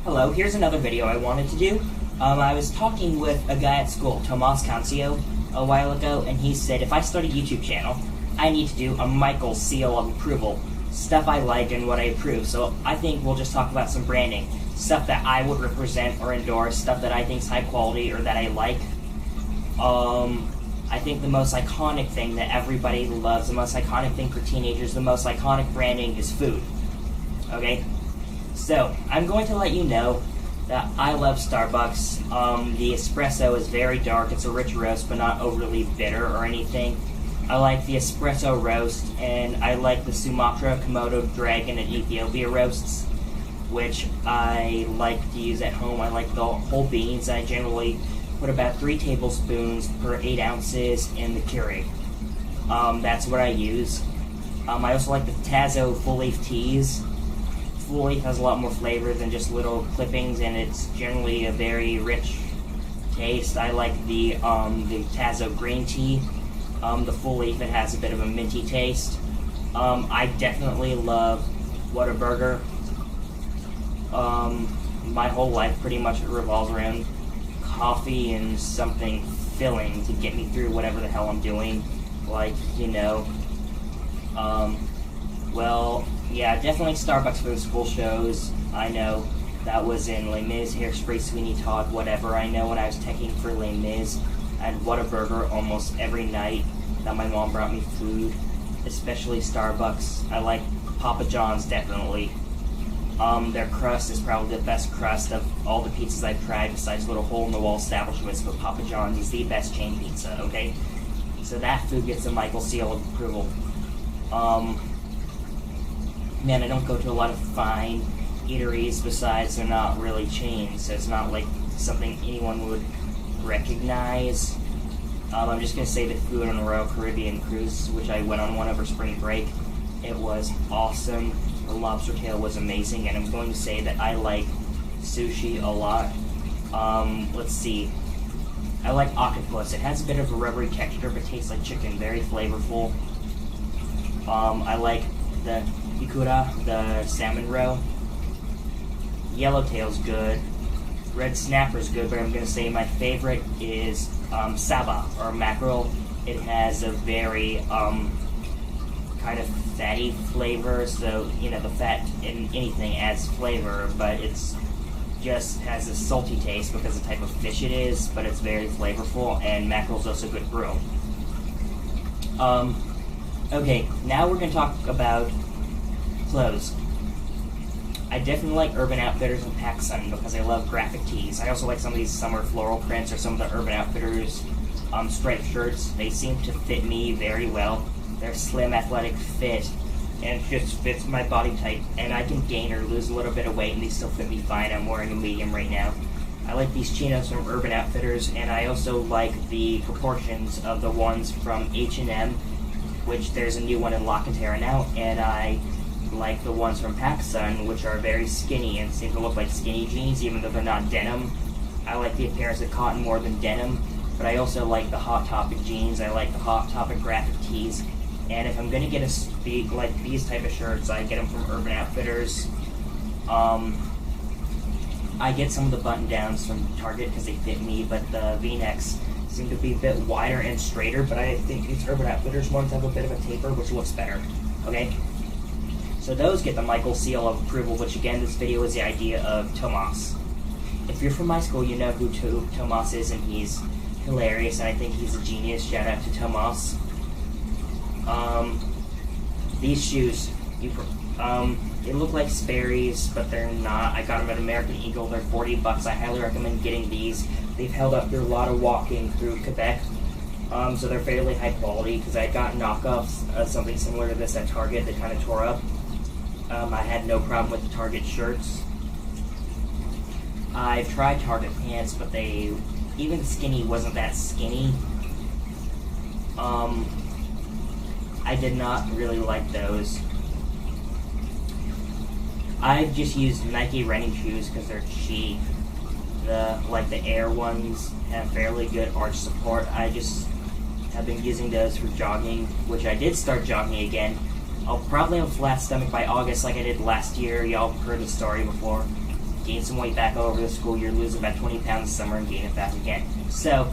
Hello, here's another video I wanted to do. I was talking with a guy at school, Tomas a while ago, and he said if I start a YouTube channel, I need to do a Michael seal of approval. Stuff I like and what I approve. So I think we'll just talk about some branding. Stuff that I would represent or endorse, stuff that I think is high quality or that I like. I think the most iconic thing that everybody loves, the most iconic thing for teenagers, the most iconic branding is food. Okay? So, I'm going to let you know that I love Starbucks. The espresso is very dark. It's a rich roast, but not overly bitter or anything. I like the espresso roast, and I like the Sumatra, Komodo, Dragon, and Ethiopia roasts, which I like to use at home. I like the whole beans. I generally put about 3 tablespoons per 8 ounces in the Keurig. That's what I use. I also like the Tazo full leaf teas. Full leaf has a lot more flavor than just little clippings, and it's generally a very rich taste. I like the Tazo green tea. The full leaf, it has a bit of a minty taste. I definitely love Whataburger. My whole life pretty much revolves around coffee and something filling to get me through whatever the hell I'm doing. Like, you know, well, yeah, definitely Starbucks for the school shows. I know that was in Les Mis, Hairspray, Sweeney Todd, whatever. I know when I was teching for Les Mis, I had Whataburger almost every night that my mom brought me food, especially Starbucks. I like Papa John's, definitely. Their crust is probably the best crust of all the pizzas I've tried besides little hole-in-the-wall establishments, but Papa John's is the best chain pizza, okay? So that food gets a Michael seal of approval. Man, I don't go to a lot of fine eateries besides they're not really chains, so it's not like something anyone would recognize. I'm just going to say the food on the Royal Caribbean cruise, which I went on one over spring break, it was awesome. The lobster tail was amazing, and I'm going to say that I like sushi a lot. Let's see. I like octopus. It has a bit of a rubbery texture, but tastes like chicken. Very flavorful. I like the ikura, the salmon roe. Yellowtail's good. Red snapper's good, but I'm going to say my favorite is saba, or mackerel. It has a very kind of fatty flavor, so, you know, the fat in anything adds flavor, but it's just has a salty taste because of the type of fish it is, but it's very flavorful, and mackerel's also good brew. Okay, now we're going to talk about clothes. I definitely like Urban Outfitters and PacSun because I love graphic tees. I also like some of these summer floral prints or some of the Urban Outfitters striped shirts. They seem to fit me very well. They're slim, athletic fit, and it just fits my body type. And I can gain or lose a little bit of weight, and they still fit me fine. I'm wearing a medium right now. I like these chinos from Urban Outfitters, and I also like the proportions of the ones from H&M, which there's a new one in La Cantera now, and I like the ones from PacSun, which are very skinny and seem to look like skinny jeans, even though they're not denim. I like the appearance of cotton more than denim, but I also like the Hot Topic jeans. I like the Hot Topic graphic tees. And if I'm going to get like these type of shirts, I get them from Urban Outfitters. I get some of the button-downs from Target because they fit me, but the V-necks seem to be a bit wider and straighter, but I think these Urban Outfitters ones have a bit of a taper, which looks better. Okay? So those get the Michael seal of approval, which again, this video is the idea of Tomas. If you're from my school, you know who Tomas is, and he's hilarious, and I think he's a genius. Shout out to Tomas. These shoes, they look like Sperry's, but they're not. I got them at American Eagle. They're $40. I highly recommend getting these. They've held up through a lot of walking through Quebec, so they're fairly high quality, because I got knockoffs of something similar to this at Target that kind of tore up. I had no problem with the Target shirts. I've tried Target pants, but even skinny wasn't that skinny. I did not really like those. I've just used Nike running shoes because they're cheap. The Air ones have fairly good arch support. I just have been using those for jogging, which I did start jogging again. I'll probably have a flat stomach by August like I did last year. Y'all heard the story before. gain some weight back over the school year, lose about 20 pounds this summer, and gain it back again. So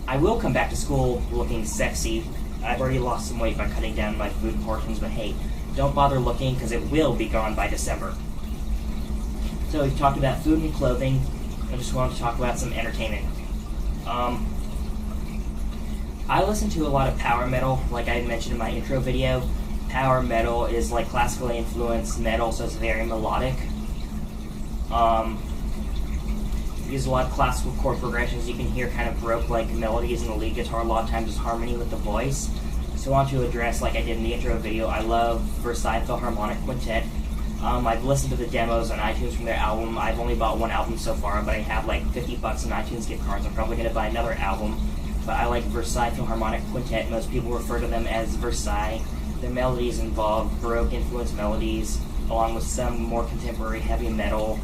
I will come back to school looking sexy. I've already lost some weight by cutting down my food portions, but hey, don't bother looking because it will be gone by December. So we've talked about food and clothing. I just wanted to talk about some entertainment. I listen to a lot of power metal, like I mentioned in my intro video. Power metal is like classically influenced metal, so it's very melodic. Use a lot of classical chord progressions. You can hear kind of baroque-like melodies in the lead guitar. A lot of times it's harmony with the voice. So I want to address, like I did in the intro video, I love Versailles Philharmonic Quintet. I've listened to the demos on iTunes from their album. I've only bought one album so far, but I have like $50 in iTunes gift cards. I'm probably going to buy another album. But I like Versailles Philharmonic Quintet. Most people refer to them as Versailles. Their melodies involve Baroque-influenced melodies, along with some more contemporary heavy metal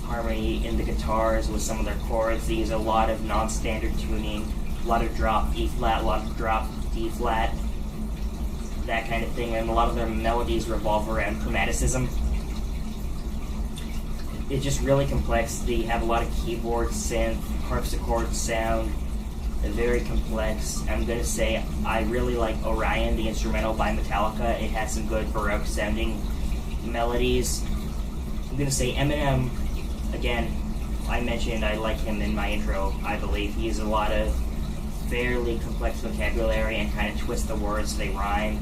harmony in the guitars with some of their chords. They use a lot of non-standard tuning, a lot of drop E-flat, a lot of drop D-flat, that kind of thing, and a lot of their melodies revolve around chromaticism. It's just really complex. They have a lot of keyboard, synth, harpsichord sound. They're very complex. I'm going to say I really like Orion, the instrumental by Metallica. It has some good Baroque sounding melodies. I'm going to say Eminem, again, I mentioned I like him in my intro, I believe. He uses a lot of fairly complex vocabulary and kind of twist the words so they rhyme.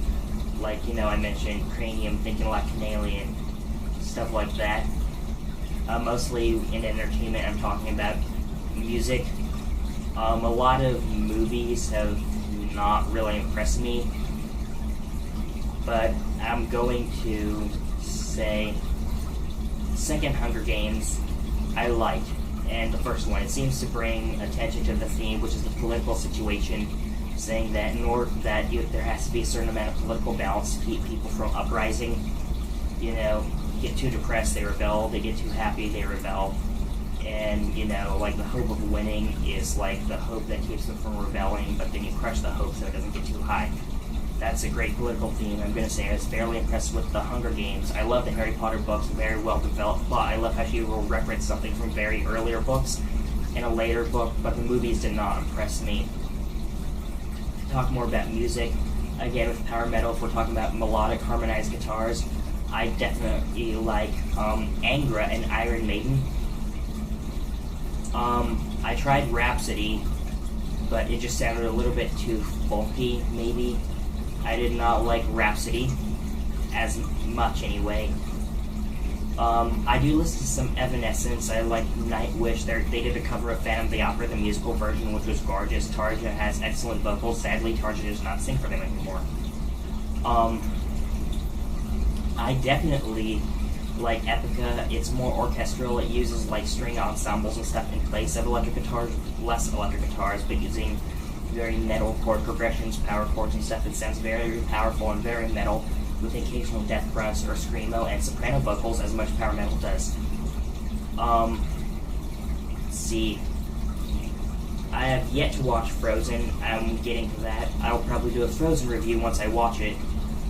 Like, you know, I mentioned cranium, thinking like Canalian, stuff like that. Mostly in entertainment, I'm talking about music. A lot of movies have not really impressed me, but I'm going to say second Hunger Games I liked, and the first one, it seems to bring attention to the theme, which is the political situation, saying that in order that there has to be a certain amount of political balance to keep people from uprising. You know, get too depressed, they rebel. They get too happy, they rebel. And, you know, like the hope of winning is like the hope that keeps them from rebelling, but then you crush the hope so it doesn't get too high. That's a great political theme. I'm going to say I was fairly impressed with the Hunger Games. I love the Harry Potter books, very well developed plot. I love how she will reference something from very earlier books in a later book, but the movies did not impress me. To talk more about music, again with power metal, if we're talking about melodic harmonized guitars, I definitely like Angra and Iron Maiden. I tried Rhapsody, but it just sounded a little bit too folky, maybe. I did not like Rhapsody as much, anyway. I do listen to some Evanescence. I like Nightwish. They did a cover of Phantom of the Opera, the musical version, which was gorgeous. Tarja has excellent vocals. Sadly, Tarja does not sing for them anymore. I definitely like Epica. It's more orchestral. It uses like string ensembles and stuff in place of electric guitars, less electric guitars, but using very metal chord progressions, power chords and stuff. It sounds very powerful and very metal, with occasional death grunts or screamo and soprano vocals, as much power metal does. Let's see. I have yet to watch Frozen. I'm getting to that. I'll probably do a Frozen review once I watch it.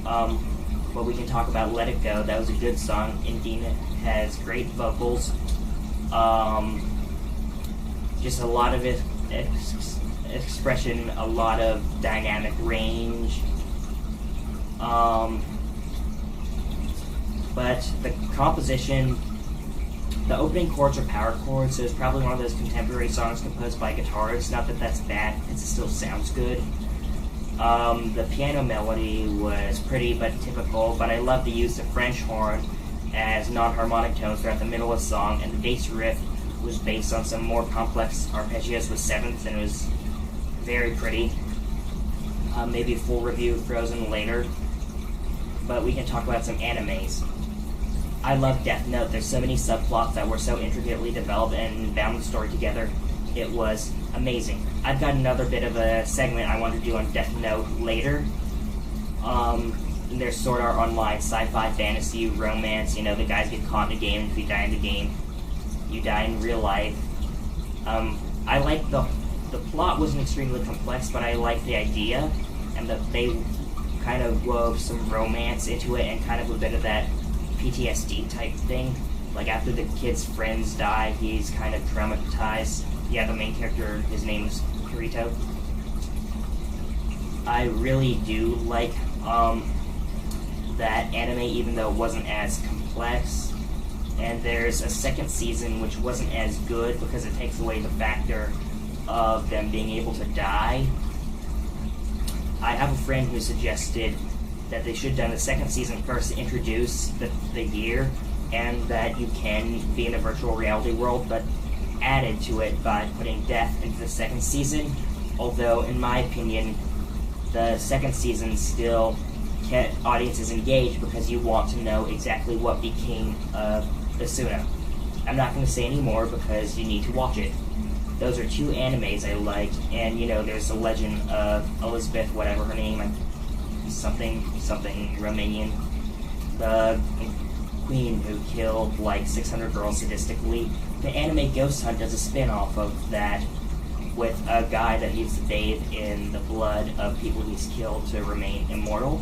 But we can talk about Let It Go. That was a good song. Indina has great vocals. Just a lot of expression, a lot of dynamic range. But the composition, the opening chords are power chords, so it's probably one of those contemporary songs composed by guitarists. Not that that's bad, because it still sounds good. The piano melody was pretty but typical, but I love the use of French horn as non-harmonic tones throughout the middle of the song, and the bass riff was based on some more complex arpeggios with sevenths, and it was very pretty. Maybe a full review of Frozen later, but we can talk about some animes. I love Death Note. There's so many subplots that were so intricately developed and bound the story together. It was amazing. I've got another bit of a segment I want to do on Death Note later. There's Sword Art Online, sci-fi, fantasy, romance. You know, the guys get caught in a game, and if you die in the game, you die in real life. I like the plot wasn't extremely complex, but I like the idea, and that they kind of wove some romance into it, and kind of a bit of that PTSD type thing. Like, after the kid's friends die, he's kind of traumatized. Yeah, the main character, his name is Kirito. I really do like that anime, even though it wasn't as complex. And there's a second season which wasn't as good because it takes away the factor of them being able to die. I have a friend who suggested that they should have done the second season first to introduce the year, and that you can be in a virtual reality world, but added to it by putting death into the second season. Although, in my opinion, the second season still kept audiences engaged because you want to know exactly what became of Asuna. I'm not going to say any more because you need to watch it. Those are two animes I liked, and there's the legend of Elizabeth, whatever her name, something Romanian, the queen who killed like 600 girls sadistically. The anime Ghost Hunt does a spin-off of that with a guy that needs to bathe in the blood of people he's killed to remain immortal.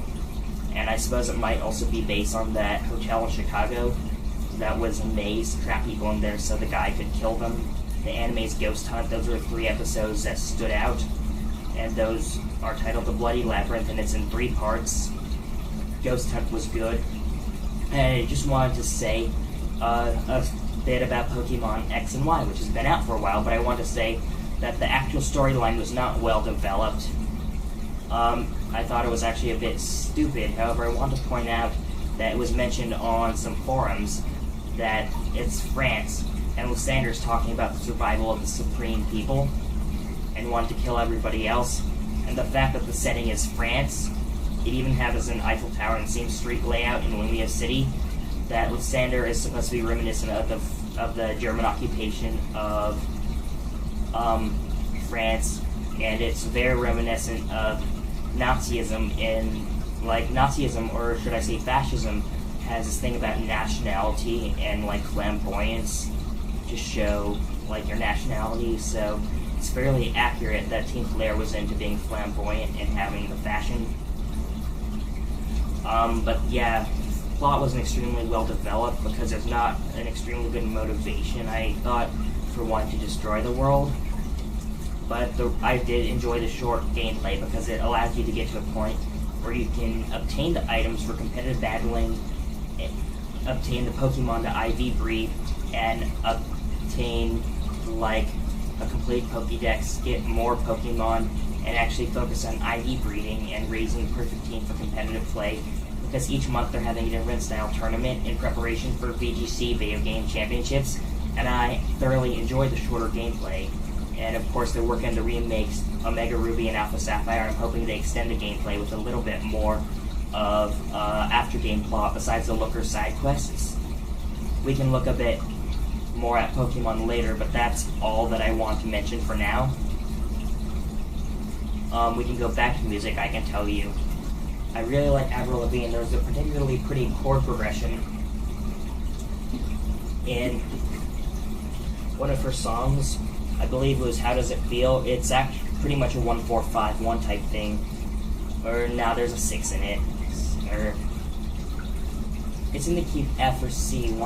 And I suppose it might also be based on that hotel in Chicago that was a maze to trap people in there so the guy could kill them. The anime's Ghost Hunt, those were 3 episodes that stood out, and those are titled The Bloody Labyrinth, and it's in 3 parts. Ghost Hunt was good. And I just wanted to say a bit about Pokemon X and Y, which has been out for a while, but I want to say that the actual storyline was not well developed. I thought it was actually a bit stupid. However, I want to point out that it was mentioned on some forums that it's France, and Lysander's talking about the survival of the supreme people and wanting to kill everybody else. And the fact that the setting is France, it even has an Eiffel Tower and the same street layout in Lumia City, that Lysander is supposed to be reminiscent of the German occupation of France, and it's very reminiscent of Nazism Nazism, or should I say fascism, has this thing about nationality and flamboyance to show your nationality, so it's fairly accurate that Team Flare was into being flamboyant and having the fashion. But yeah, plot wasn't extremely well developed because there's not an extremely good motivation, I thought, for wanting to destroy the world. But I did enjoy the short gameplay because it allows you to get to a point where you can obtain the items for competitive battling, obtain the Pokemon to IV breed, and obtain a complete Pokédex, get more Pokemon, and actually focus on IV breeding and raising the perfect team for competitive play. Because each month they're having a different style tournament in preparation for VGC Video Game Championships, and I thoroughly enjoy the shorter gameplay. And of course they're working on the remakes Omega Ruby and Alpha Sapphire, and I'm hoping they extend the gameplay with a little bit more of after-game plot besides the Looker side quests. We can look a bit more at Pokemon later, but that's all that I want to mention for now. We can go back to music. I can tell you, I really like Avril Lavigne. There's a particularly pretty chord progression in one of her songs. I believe it was How Does It Feel? It's actually pretty much a 1-4-5-1 type thing. Or now there's a 6 in it. Or it's in the key F or C.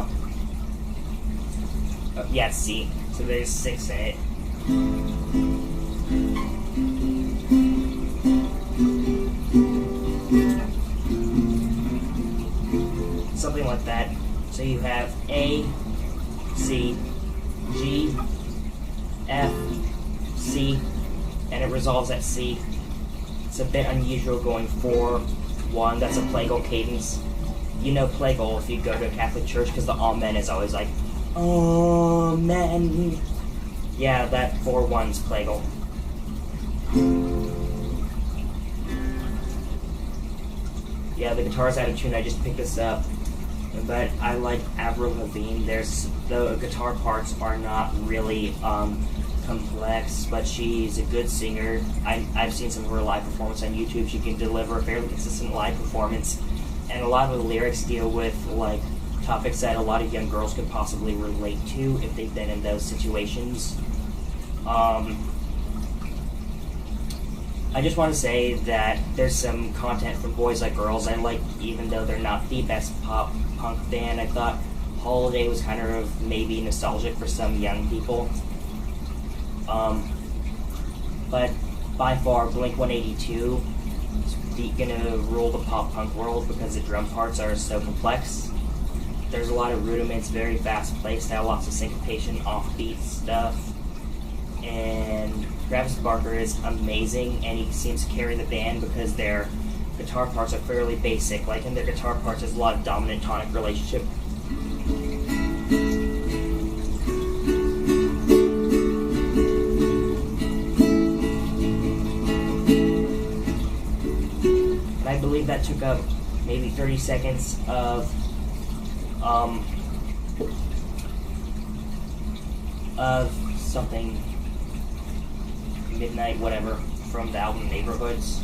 Yeah, C. So there's 6 in it. Something like that. So you have A, C, G, F, C, and it resolves at C. It's a bit unusual going 4-1. That's a plagal cadence. You know plagal if you go to a Catholic church because the Amen is always like, Amen. Yeah, that 4-1's plagal. Yeah, the guitar's out of tune. I just picked this up. But I like Avril Lavigne. The guitar parts are not really complex, but she's a good singer. I've seen some of her live performance on YouTube. She can deliver a fairly consistent live performance, and a lot of the lyrics deal with topics that a lot of young girls could possibly relate to if they've been in those situations. I just want to say that there's some content for boys like girls I like, even though they're not the best pop punk band. I thought holiday was kind of maybe nostalgic for some young people. But by far, Blink-182 is gonna rule the pop-punk world because the drum parts are so complex. There's a lot of rudiments, very fast playstyle, lots of syncopation, offbeat stuff. And Travis Barker is amazing, and he seems to carry the band because their guitar parts are fairly basic. Like in their guitar parts, there's a lot of dominant tonic relationship. And I believe that took up maybe 30 seconds of something midnight, whatever, from the album Neighborhoods.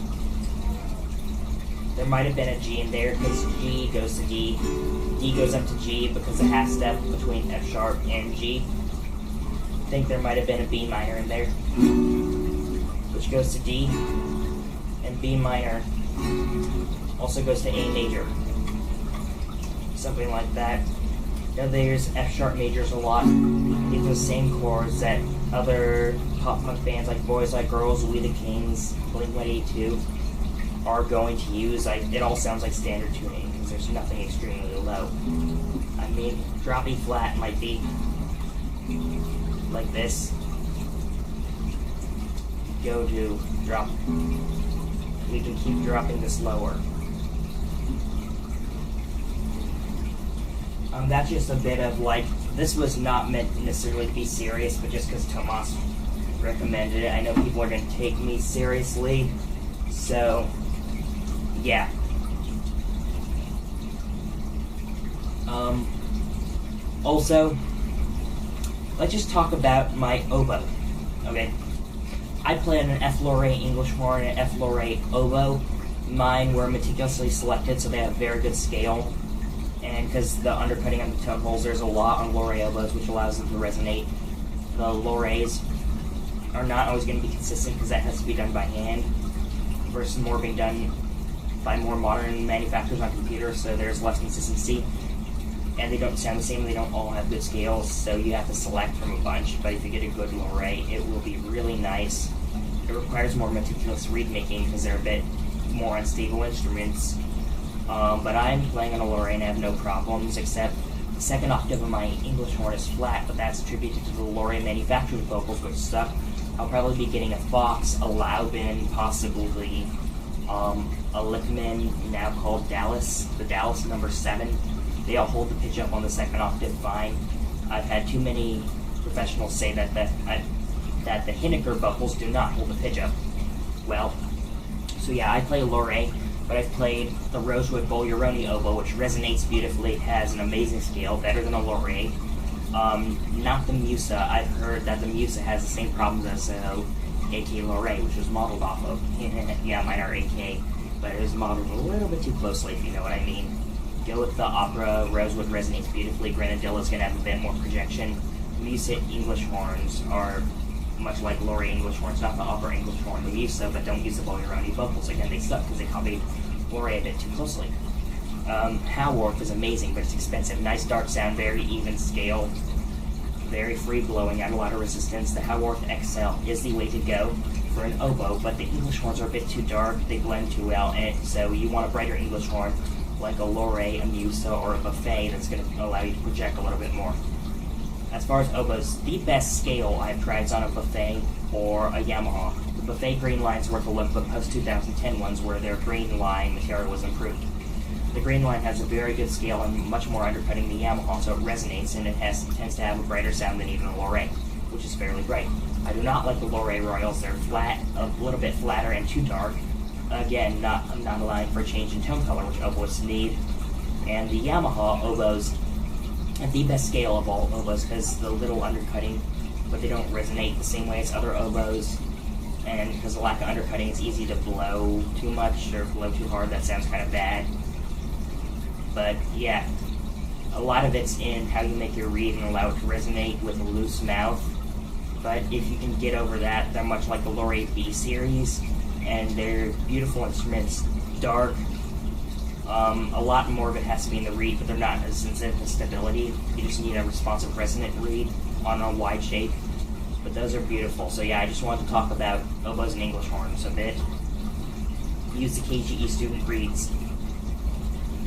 There might have been a G in there because G goes to D. D goes up to G because the half step between F sharp and G. I think there might have been a B minor in there, which goes to D, and B minor also goes to A major. Something like that. Now there's F sharp majors a lot. These are the same chords that other pop punk bands like Boys Like Girls, We the Kings, Blink-182 are going to use. It all sounds like standard tuning because there's nothing extremely low. I mean, drop E flat might be like this. Go to drop. We can keep dropping this lower. That's just a bit of like, this was not meant necessarily to be serious, but just because Tomas recommended it, I know people are going to take me seriously, so yeah. Also, let's just talk about my oboe, okay? I play on an F lower A English horn and an F lower A oboe. Mine were meticulously selected, so they have very good scale. And because the undercutting on the tone holes, there's a lot on lower A oboes, which allows them to resonate. The lower A's are not always going to be consistent because that has to be done by hand versus more being done by more modern manufacturers on computers, so there's less consistency. And they don't sound the same, they don't all have good scales, so you have to select from a bunch. But if you get a good lower A, it will be really nice. It requires more meticulous reed making because they're a bit more unstable instruments. But I'm playing on a lower A and I have no problems, except the second octave of my English horn is flat, but that's attributed to the lower A manufactured vocals, which suck. I'll probably be getting a Fox, a Laubin, possibly a Lippmann, now called Dallas, the Dallas number 7. They all hold the pitch up on the second octave fine. I've had too many professionals say that the Hinneker vocals do not hold the pitch up well. So yeah, I play a lower A, but I've played the Rosewood Bulgaroni oboe, which resonates beautifully. It has an amazing scale, better than a lower A. Not the Musa. I've heard that the Musa has the same problems as AK lower A, which was modeled off of. Yeah, mine are AK, but it was modeled a little bit too closely, if you know what I mean. Go with the Opera. Rosewood resonates beautifully. Grenadilla's going to have a bit more projection. Musa English horns are much like lower A English horns, not the Opera English horn, the Musa, but don't use the Bulgaroni vocals. Again, they suck because they copied lower A bit too closely. Haworth is amazing, but it's expensive. Nice dark sound, very even scale, very free blowing, add a lot of resistance. The Haworth XL is the way to go for an oboe, but the English horns are a bit too dark, they blend too well, and so you want a brighter English horn, like a lower A, a Musa, or a Buffet that's going to allow you to project a little bit more. As far as oboes, the best scale I've tried is on a Buffet or a Yamaha. The Buffet green lines worth a look, but post-2010 ones where their green line material was improved. The green line has a very good scale and much more undercutting than Yamaha, so it resonates and it tends to have a brighter sound than even a lower A, which is fairly bright. I do not like the lower A Royals. They're flat, a little bit flatter and too dark. Again, I'm not allowing for a change in tone color, which oboists need. And the Yamaha oboes have the best scale of all oboes because the little undercutting, but they don't resonate the same way as other oboes. And because of the lack of undercutting, it's easy to blow too much or blow too hard. That sounds kind of bad. But yeah, a lot of it's in how you make your reed and allow it to resonate with a loose mouth. But if you can get over that, they're much like the Laureate B series, and they're beautiful instruments, dark, A lot more of it has to be in the reed, but they're not as sensitive to stability. You just need a responsive resonant reed on a wide shape. But those are beautiful. So yeah, I just wanted to talk about oboes and English horns a bit. Use the KGE student reeds.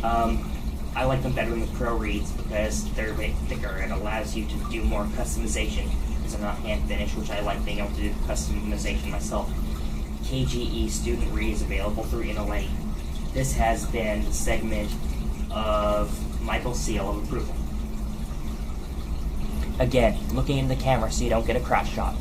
I like them better than the pro reeds because they're a bit thicker and allows you to do more customization because they're not hand finished, which I like being able to do customization myself. KGE student reed is available through Inaleti. This has been the segment of Michael's seal of approval. Again, looking in the camera so you don't get a crotch shot.